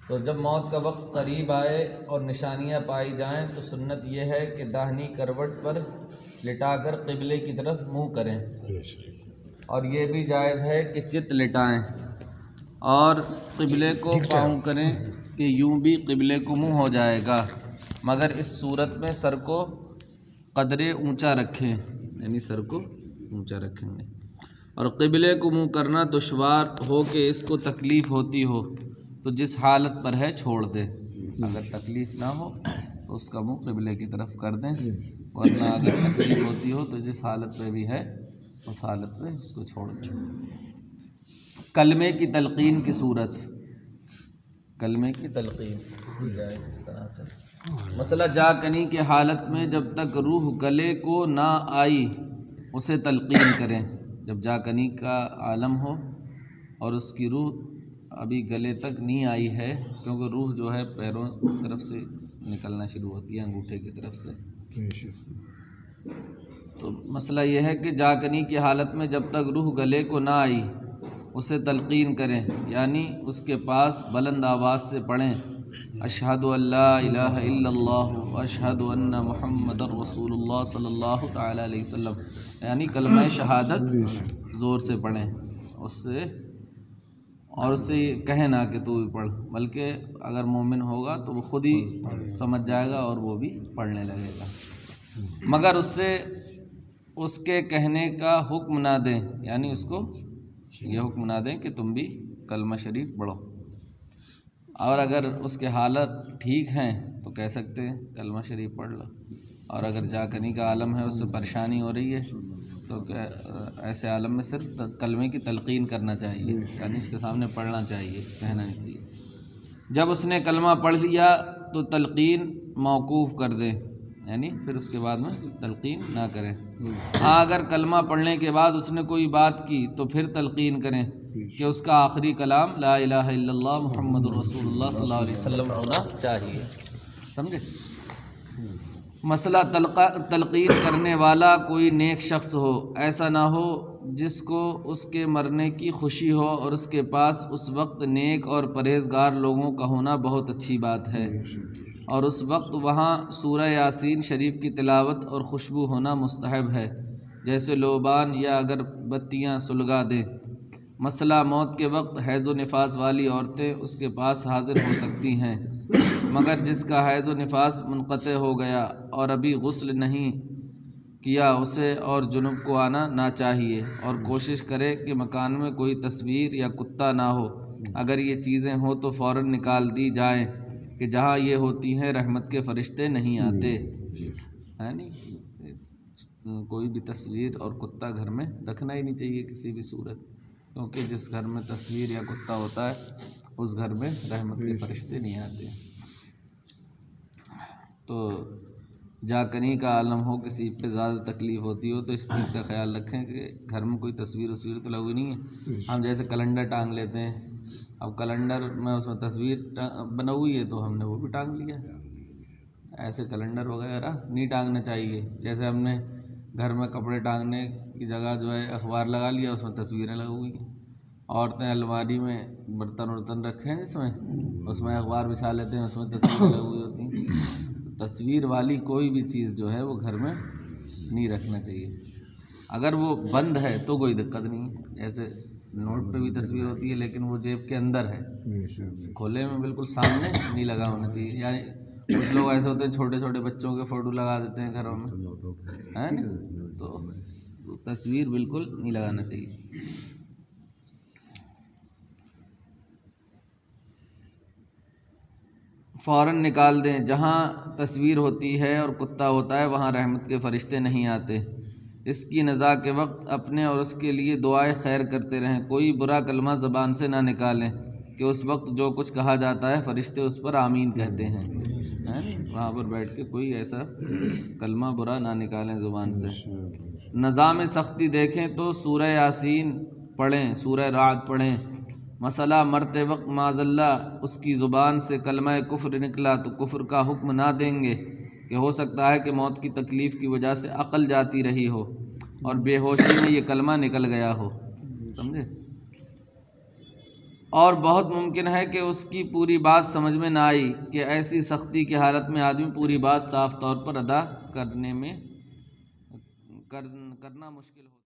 تو جب موت کا وقت قریب آئے اور نشانیاں پائی جائیں تو سنت یہ ہے کہ داہنی کروٹ پر لٹا کر قبلے کی طرف منہ کریں، اور یہ بھی جائز ہے کہ چت لٹائیں اور قبلے کو پاؤں کریں کہ یوں بھی قبلے کو منہ ہو جائے گا، مگر اس صورت میں سر کو قدرے اونچا رکھیں، یعنی سر کو اونچا رکھیں گے، اور قبلے کو منہ کرنا دشوار ہو کہ اس کو تکلیف ہوتی ہو تو جس حالت پر ہے چھوڑ دے، اگر تکلیف نہ ہو تو اس کا منہ قبلے کی طرف کر دیں، ورنہ اگر تکلیف ہوتی ہو تو جس حالت پہ بھی ہے اس حالت میں اس کو چھوڑ دیں۔ کلمے کی تلقین کی صورت، کلمے کی تلقین جائے اس طرح سے، مسئلہ جا کنی کی حالت میں جب تک روح گلے کو نہ آئی اسے تلقین کریں، جب جا کنی کا عالم ہو اور اس کی روح ابھی گلے تک نہیں آئی ہے، کیونکہ روح جو ہے پیروں کی طرف سے نکلنا شروع ہوتی ہے، انگوٹھے کی طرف سے، تو مسئلہ یہ ہے کہ جا کنی کی حالت میں جب تک روح گلے کو نہ آئی اسے تلقین کریں، یعنی اس کے پاس بلند آواز سے پڑھیں اشہد ان لا الہ الا اللہ واشہد ان محمد رسول اللہ صلی اللہ تعالیٰ علیہ وسلم، یعنی کلمہ شہادت زور سے پڑھیں اس سے، اور اس سے کہیں نہ کہ تو بھی پڑھ، بلکہ اگر مومن ہوگا تو وہ خود ہی سمجھ جائے گا اور وہ بھی پڑھنے لگے گا، مگر اس سے اس کے کہنے کا حکم نہ دیں، یعنی اس کو یہ حکم نہ دیں کہ تم بھی کلمہ شریف پڑھو، اور اگر اس کے حالت ٹھیک ہیں تو کہہ سکتے ہیں کلمہ شریف پڑھ لو، اور اگر جا کنی کا عالم ہے، اس سے پریشانی ہو رہی ہے تو ایسے عالم میں صرف کلمے کی تلقین کرنا چاہیے، یعنی اس کے سامنے پڑھنا چاہیے، کہنا نہیں چاہیے۔ جب اس نے کلمہ پڑھ لیا تو تلقین موقوف کر دیں، یعنی پھر اس کے بعد میں تلقین نہ کریں۔ ہاں اگر کلمہ پڑھنے کے بعد اس نے کوئی بات کی تو پھر تلقین کریں کہ اس کا آخری کلام لا الہ الا اللہ محمد رسول اللہ صلی اللہ علیہ وسلم ہونا چاہیے، سمجھے؟ مسئلہ تلقین کرنے والا کوئی نیک شخص ہو، ایسا نہ ہو جس کو اس کے مرنے کی خوشی ہو اور اس کے پاس اس وقت نیک اور پرہیزگار لوگوں کا ہونا بہت اچھی بات ہے، اور اس وقت وہاں سورہ یاسین شریف کی تلاوت اور خوشبو ہونا مستحب ہے، جیسے لوبان یا اگر بتیاں سلگا دیں۔ مسئلہ موت کے وقت حیض و نفاس والی عورتیں اس کے پاس حاضر ہو سکتی ہیں، مگر جس کا حیض و نفاس منقطع ہو گیا اور ابھی غسل نہیں کیا اسے اور جنب کو آنا نہ چاہیے، اور کوشش کرے کہ مکان میں کوئی تصویر یا کتا نہ ہو، اگر یہ چیزیں ہوں تو فوراً نکال دی جائیں کہ جہاں یہ ہوتی ہیں رحمت کے فرشتے نہیں آتے، یعنی کوئی بھی تصویر اور کتا گھر میں رکھنا ہی نہیں چاہیے کسی بھی صورت، کیونکہ جس گھر میں تصویر یا کتا ہوتا ہے اس گھر میں رحمت کے فرشتے نہیں آتے۔ تو جا کنی کا عالم ہو، کسی پہ زیادہ تکلیف ہوتی ہو تو اس چیز کا خیال رکھیں کہ گھر میں کوئی تصویر تو لگی نہیں ہے۔ ہم جیسے کیلنڈر ٹانگ لیتے ہیں، اب کیلنڈر میں اس میں تصویر بنا ہوئی ہے تو ہم نے وہ بھی ٹانگ لیا، ایسے کیلنڈر وغیرہ نہیں ٹانگنا چاہیے۔ جیسے ہم نے گھر میں کپڑے ٹانگنے کی جگہ جو ہے اخبار لگا لیا، اس میں تصویریں لگی ہوئی ہیں۔ عورتیں الماری میں برتن ورتن رکھے ہیں جس میں، اس میں اخبار بچھا لیتے ہیں، اس میں تصویریں لگی ہوئی ہوتی ہیں۔ تصویر والی کوئی بھی چیز جو ہے وہ گھر میں نہیں رکھنا چاہیے، اگر وہ بند ہے تو کوئی دقت نہیں ہے، جیسے نوٹ پہ بھی تصویر ہوتی ہے لیکن وہ جیب کے اندر ہے، کھولے میں بالکل سامنے نہیں لگا ہونا چاہیے، یعنی کچھ لوگ ایسے ہوتے ہیں چھوٹے چھوٹے بچوں کے فوٹو لگا دیتے ہیں گھروں میں، ہے نا، تو تصویر بالکل نہیں لگانا چاہیے۔ فوراً نکال دیں، جہاں تصویر ہوتی ہے اور کتا ہوتا ہے وہاں رحمت کے فرشتے نہیں آتے۔ اس کی نزاع کے وقت اپنے اور اس کے لیے دعائے خیر کرتے رہیں، کوئی برا کلمہ زبان سے نہ نکالیں کہ اس وقت جو کچھ کہا جاتا ہے فرشتے اس پر آمین کہتے ہیں، وہاں پر بیٹھ کے کوئی ایسا کلمہ برا نہ نکالیں زبان سے۔ نظام سختی دیکھیں تو سورہ یاسین پڑھیں، سورہ رعد پڑھیں۔ مسئلہ مرتے وقت معاذ اللہ اس کی زبان سے کلمہ کفر نکلا تو کفر کا حکم نہ دیں گے، کہ ہو سکتا ہے کہ موت کی تکلیف کی وجہ سے عقل جاتی رہی ہو اور بے ہوشی میں یہ کلمہ نکل گیا ہو، سمجھے؟ اور بہت ممکن ہے کہ اس کی پوری بات سمجھ میں نہ آئی کہ ایسی سختی کی حالت میں آدمی پوری بات صاف طور پر ادا کرنا مشکل ہو